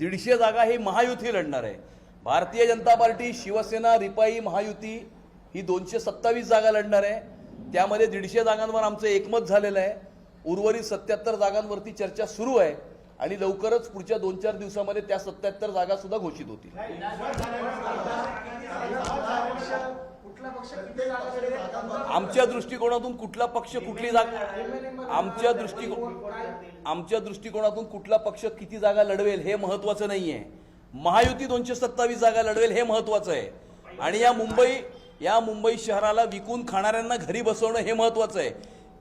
150 जागा ही महायुती लढणार आहे. भारतीय जनता पार्टी, शिवसेना, रिपाई महायुती ही 227 जागा लढणार आहे. त्यामध्ये 150 जागांवर आमचं एकमत झालेलं आहे. उर्वरित 77 जागांवरती चर्चा सुरू आहे आणि लवकरच पुढच्या 2-4 दिवसामध्ये त्या 77 जागा सुद्धा घोषित होतील. आमच्या दृष्टिकोनातून कुठला पक्ष कुठली जागा, आमच्या दृष्टिकोनातून कुठला पक्ष किती जागा लढवेल हे महत्वाचं नाहीये. महायुती 227 जागा लढवेल हे महत्वाचं आहे. आणि या मुंबई शहराला विकून खाणाऱ्यांना घरी बसवणं हे महत्वाचं आहे.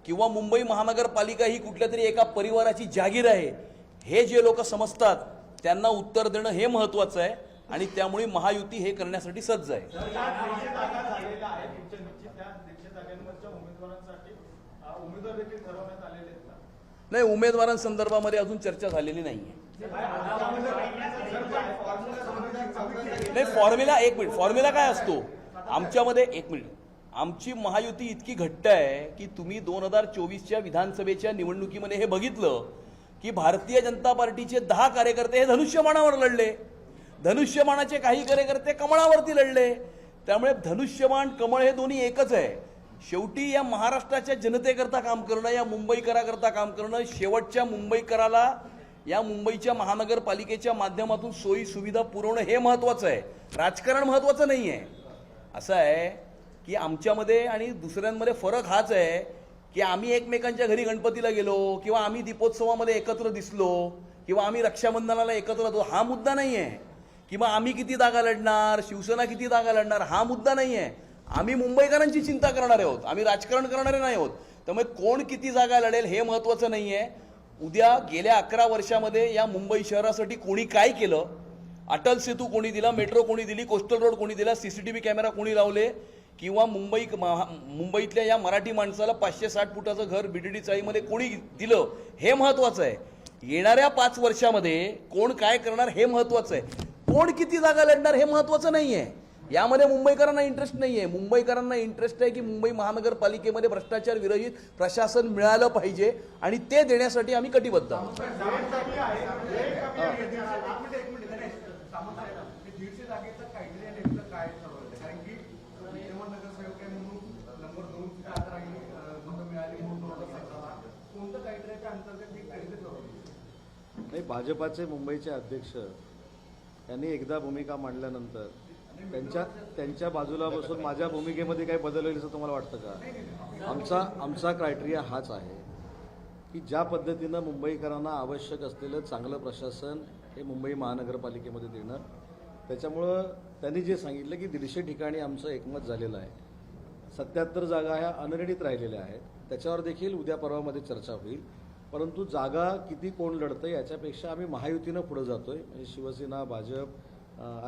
किंवा मुंबई महानगरपालिका ही कुठल्या तरी एका परिवाराची जागीर आहे हे जे लोक समजतात त्यांना उत्तर देणं हे महत्वाचं आहे. आणि त्यामुळे महायुती हे करण्यासाठी सज्ज आहे. नाही, उमेदवारांसंदर्भामध्ये अजून चर्चा झालेली नाहीये. नाही, फॉर्म्युला काय असतो आमच्यामध्ये? एक मिनिट. आमची महायुती इतकी घट्ट आहे की तुम्ही 2024च्या विधानसभेच्या निवडणुकीमध्ये हे बघितलं की भारतीय जनता पार्टीचे 10 कार्यकर्ते हे धनुष्यबाणावर लढले. धनुष्यबाणाचे काही कार्यकर्ते कमळावरती लढले. त्यामुळे धनुष्यबाण कमळ हे दोन्ही एकच आहे. शेवटी या महाराष्ट्राच्या जनतेकरता काम करणं, या मुंबईकराकरता काम करणं, शेवटच्या मुंबईकराला या मुंबईच्या महानगरपालिकेच्या माध्यमातून सोयी सुविधा पुरवणं हे महत्वाचं आहे. राजकारण महत्वाचं नाही आहे. असं आहे की आमच्यामध्ये आणि दुसऱ्यांमध्ये फरक हाच आहे की आम्ही एकमेकांच्या घरी गणपतीला गेलो किंवा आम्ही दीपोत्सवामध्ये एकत्र दिसलो किंवा आम्ही रक्षाबंधनाला एकत्र होतो हा मुद्दा नाही आहे. किंवा आम्ही किती जागा लढणार, शिवसेना किती जागा लढणार हा मुद्दा नाही आहे. आम्ही मुंबईकरांची चिंता करणारे आहोत, आम्ही राजकारण करणारे नाही आहोत. त्यामुळे कोण किती जागा लढेल हे महत्वाचं नाही आहे. उद्या गेल्या 11 वर्षामध्ये या मुंबई शहरासाठी कोणी काय केलं, अटल सेतू कोणी दिला, मेट्रो कोणी दिली, कोस्टल रोड कोणी दिला, CCTV कॅमेरा कोणी लावले, किंवा मुंबईतल्या या मराठी माणसाला 560 फुटाचं घर BTD चाळीमध्ये कोणी दिलं हे महत्वाचं आहे. येणाऱ्या 5 वर्षामध्ये कोण काय करणार हे महत्वाचं आहे. कोण किती जागा लढणार हे महत्वाचं नाही आहे. यामध्ये मुंबईकरांना इंटरेस्ट नाही आहे. मुंबईकरांना इंटरेस्ट आहे की मुंबई महानगरपालिकेमध्ये भ्रष्टाचार विरहित प्रशासन मिळालं पाहिजे आणि ते देण्यासाठी आम्ही कटिबद्ध आहोत. नाही, भाजपाचे मुंबईचे अध्यक्ष यांनी एकदा भूमिका मांडल्यानंतर त्यांच्या बाजूला बसून माझ्या भूमिकेमध्ये काही बदल होईल असं तुम्हाला वाटतं का? आमचा क्रायटेरिया हाच आहे की ज्या पद्धतीनं मुंबईकरांना आवश्यक असलेलं चांगलं प्रशासन हे मुंबई महानगरपालिकेमध्ये देणं. त्याच्यामुळं त्यांनी जे सांगितलं की 150 ठिकाणी आमचं एकमत झालेलं आहे. 77 जागा ह्या अनिर्णित राहिलेल्या आहेत. त्याच्यावर देखील उद्या परवामध्ये चर्चा होईल. परंतु जागा किती कोण लढतं याच्यापेक्षा आम्ही महायुतीनं पुढे जातोय. म्हणजे शिवसेना, भाजप,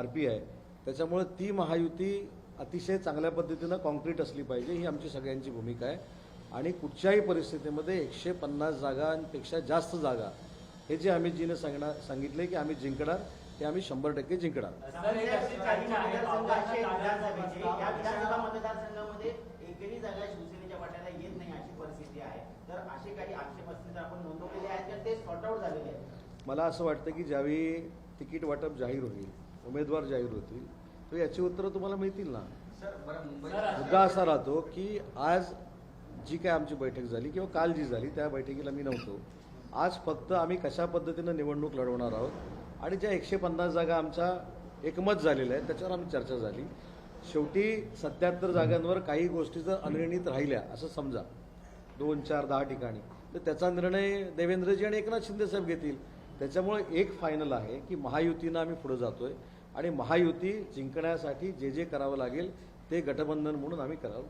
RPI. त्याच्यामुळे ती महायुती अतिशय चांगल्या पद्धतीनं कॉन्क्रीट असली पाहिजे ही आमची सगळ्यांची भूमिका आहे. आणि कुठच्याही परिस्थितीमध्ये 150 जागांपेक्षा जास्त जागा हे जे आम्ही सांगितले की आम्ही जिंकणार ते आम्ही 100% जिंकणार. एकही जागा शिवसेनेच्या वाट्याला येत नाही अशी परिस्थिती आहे. तर असे काही आक्षेप असतील तर आपण नोंदवलेले आहेत तर ते सॉर्ट आउट झालेले आहेत. मला असं वाटतं की ज्यावेळी तिकीट वाटप जाहीर होईल, उमेदवार जाहीर होतील, तर याची उत्तरं तुम्हाला मिळतील ना. मुद्दा असा राहतो की आज जी काय आमची बैठक झाली किंवा काल जी झाली त्या बैठकीला मी नव्हतो. आज फक्त आम्ही कशा पद्धतीनं निवडणूक लढवणार आहोत आणि ज्या 150 जागा आमचा एकमत झालेल्या आहेत त्याच्यावर आमची चर्चा झाली. शेवटी 77 जागांवर काही गोष्टी जर अनिर्णित राहिल्या असं समजा 2, 4, 10 ठिकाणी, तर त्याचा निर्णय देवेंद्रजी आणि एकनाथ शिंदे साहेब घेतील. त्याच्यामुळे एक फायनल आहे की महायुतीनं आम्ही पुढे जातोय आणि महायुती जिंकण्यासाठी जे करावं लागेल ते गठबंधन म्हणून आम्ही करावं.